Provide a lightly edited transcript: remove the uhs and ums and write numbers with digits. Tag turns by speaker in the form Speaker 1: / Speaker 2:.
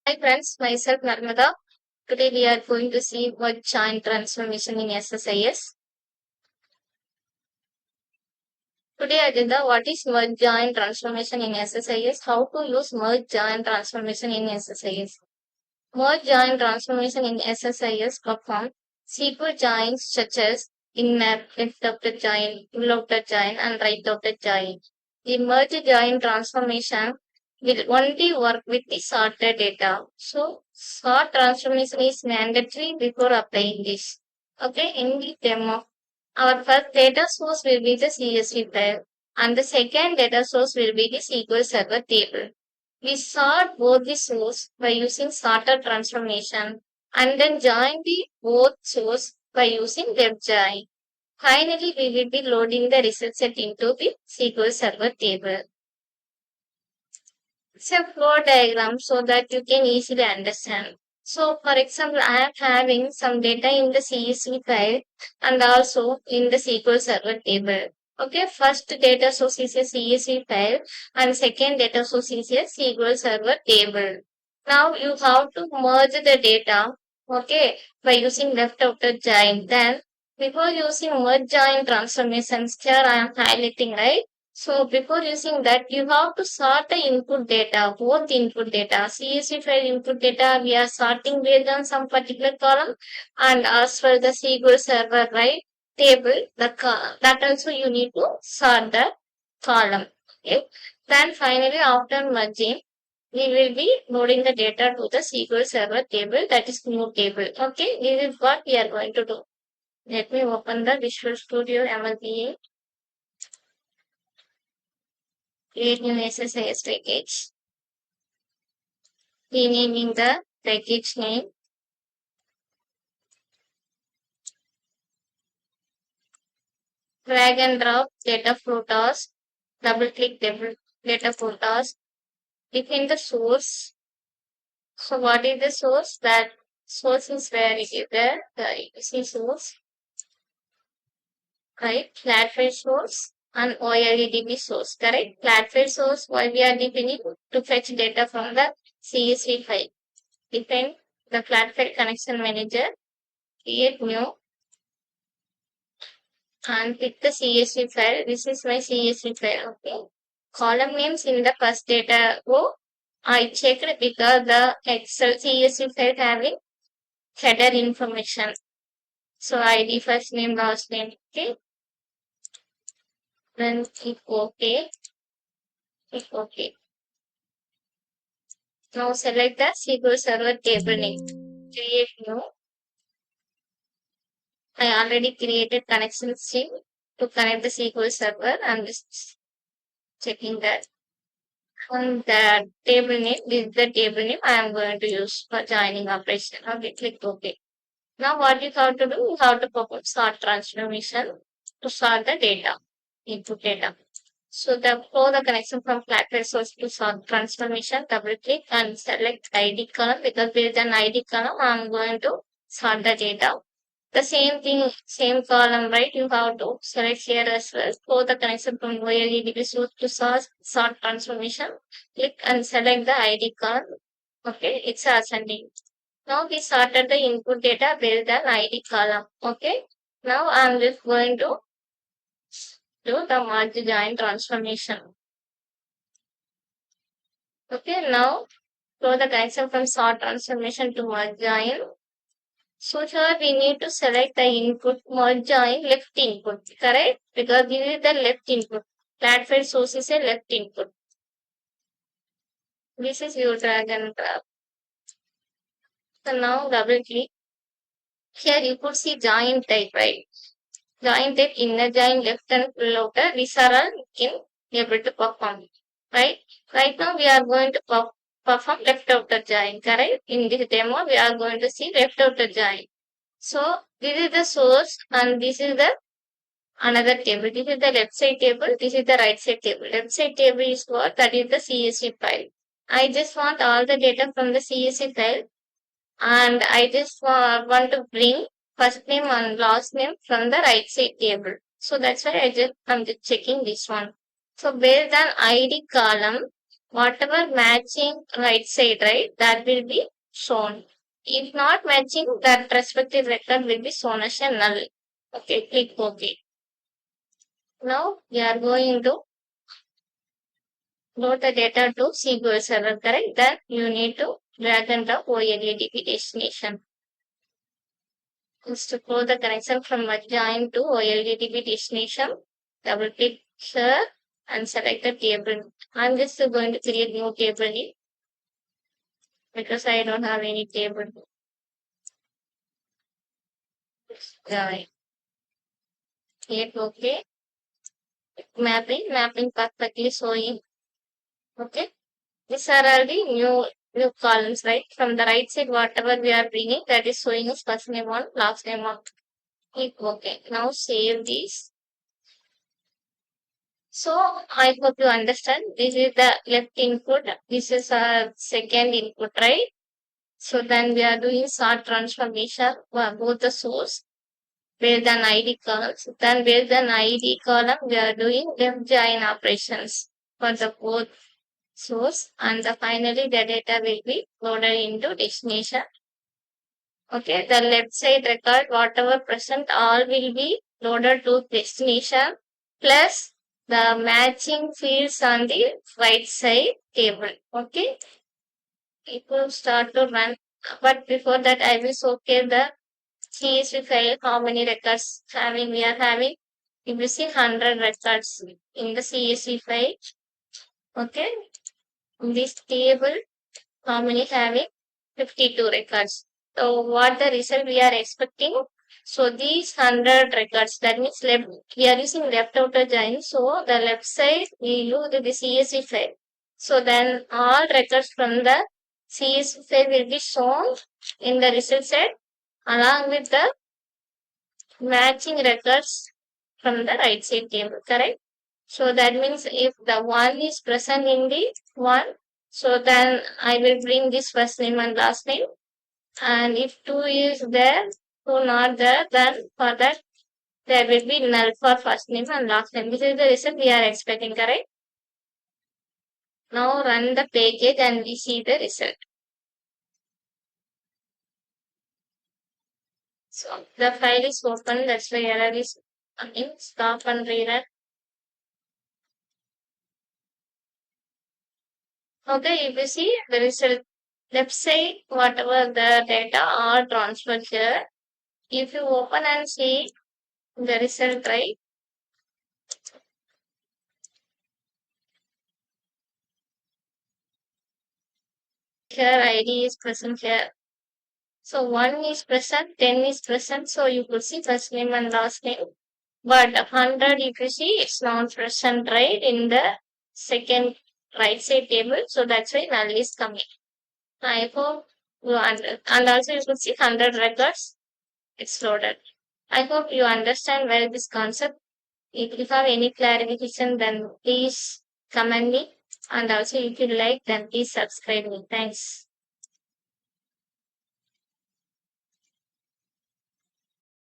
Speaker 1: Hi friends, myself Narmada. Today we are going to see what joint transformation in SSIS. Today agenda, what is merge joint transformation in SSIS? How to use merge joint transformation in SSIS? Merge joint transformation in SSIS perform SQL joins such as in-map, left-outer join, full-outer join, and right-outer join. The merge join transformation will only work with the sorted data. So, sort transformation is mandatory before applying this. Okay, in the demo, our first data source will be the CSV file, and the second data source will be the SQL Server table. We sort both the source by using sorter transformation and then join the both source by using web join. Finally, we will be loading the result set into the SQL Server table. It's a flow diagram so that you can easily understand. So, for example, I am having some data in the CSV file and also in the SQL Server table. Okay, first data source is a CSV file and second data source is a SQL Server table. Now you have to merge the data, okay, by using left outer join. Then before using merge join transformations, here I am highlighting, right? So before using that, you have to sort the input data, both input data. CSV file input data, we are sorting based on some particular column, and as for the SQL Server, right, table, that also you need to sort the column. Okay. Then finally, after merging, we will be loading the data to the SQL Server table, that is new table. Okay, this is what we are going to do. Let me open the Visual Studio MLBA. Create new SSIS package, renaming the package name, drag and drop data flow task, double click data flow task, define the source. So what is the source? That source is where it is there, the EC source, right? Flat file source and OLEDB source, correct? Flat file source, why we are defining to fetch data from the CSV file. Define the flat file connection manager, create new and pick the CSV file. This is my CSV file. Okay. Column names in the first data row. I checked because the Excel CSV file having header information. So ID first name, last name. Okay. Then click OK. Click OK. Now select the SQL Server table name. Create new. I already created connection string to connect the SQL Server. I'm just checking that. On the table name, this is the table name I am going to use for joining operation. Okay, click OK. Now what you have to do, you have to perform sort transformation to sort the data, input data. So for the connection from flat source to sort transformation, double click and select ID column because based on ID column, I am going to sort the data. The same thing, same column, right? You have to select here as well. For the connection from OLEDB source to source, sort transformation, click and select the ID column. Okay, it's ascending. Now we sorted the input data based on ID column. Okay. Now I'm just going to do the merge join transformation. Okay, now for the connection from sort transformation to merge join. So here we need to select the input merge join left input, correct? Because this is the left input. Flat file source is a left input. This is your drag and drop. So now double click. Here you could see join type, right? Join type inner join left and full outer. These are all you can be able to perform, right? Right now we are going to perform left outer join, correct? In this demo we are going to see left outer join. So this is the source and this is the another table. This is the left side table. This is the right side table. Left side table is what? That is the CSV file. I just want all the data from the CSV file and I just want to bring first name and last name from the right side table. So that's why I'm just checking this one. So based on ID column, Whatever matching right side, right, that will be shown. If not matching, that respective record will be shown as a null. Okay, click OK. Now we are going to load the data to SQL Server, correct? Then you need to drag and drop OLEDP destination. Just to close the connection from join to OLEDP destination, double click here and select the table. I'm just going to create new table because I don't have any table. Right. Click OK. Mapping perfectly showing. Okay. These are all the new columns, right? From the right side, whatever we are bringing, that is showing us first name on, last name on. Click OK. Now save these. So I hope you understand. This is the left input. This is our second input, right? So then we are doing sort transformation for both the source based on ID columns. Then based on ID column, we are doing left join operations for the both source, and finally the data will be loaded into destination. Okay, the left side record, whatever present, all will be loaded to destination plus the matching fields on the right side table. Okay, it will start to run. But before that, I will showcase the CSV file, how many records having we are having. If you see 100 records in the CSV file, okay, in this table, how many having 52 records. So what the result we are expecting? So these 100 records, that means left, we are using left outer join. So the left side we use the CSV file. So then all records from the CSV file will be shown in the result set along with the matching records from the right side table, correct? So that means if the one is present in the one, so then I will bring this first name and last name. And if two is there, two not there, then for that there will be null for first name and last name. This is the result we are expecting, correct? Now run the package and we see the result. So the file is open, that's why error is coming. Stop and rerun. Okay, if you see the result, left side, whatever the data are transferred here. If you open and see the result, right? Here ID is present here. So 1 is present, 10 is present. So you could see first name and last name. But 100, if you see, it's not present, right, in the second right side table. So that's why null is coming. I hope you and also you could see 100 records. It's loaded. I hope you understand well this concept. If you have any clarification, then please comment me. And also if you like, then please subscribe me. Thanks.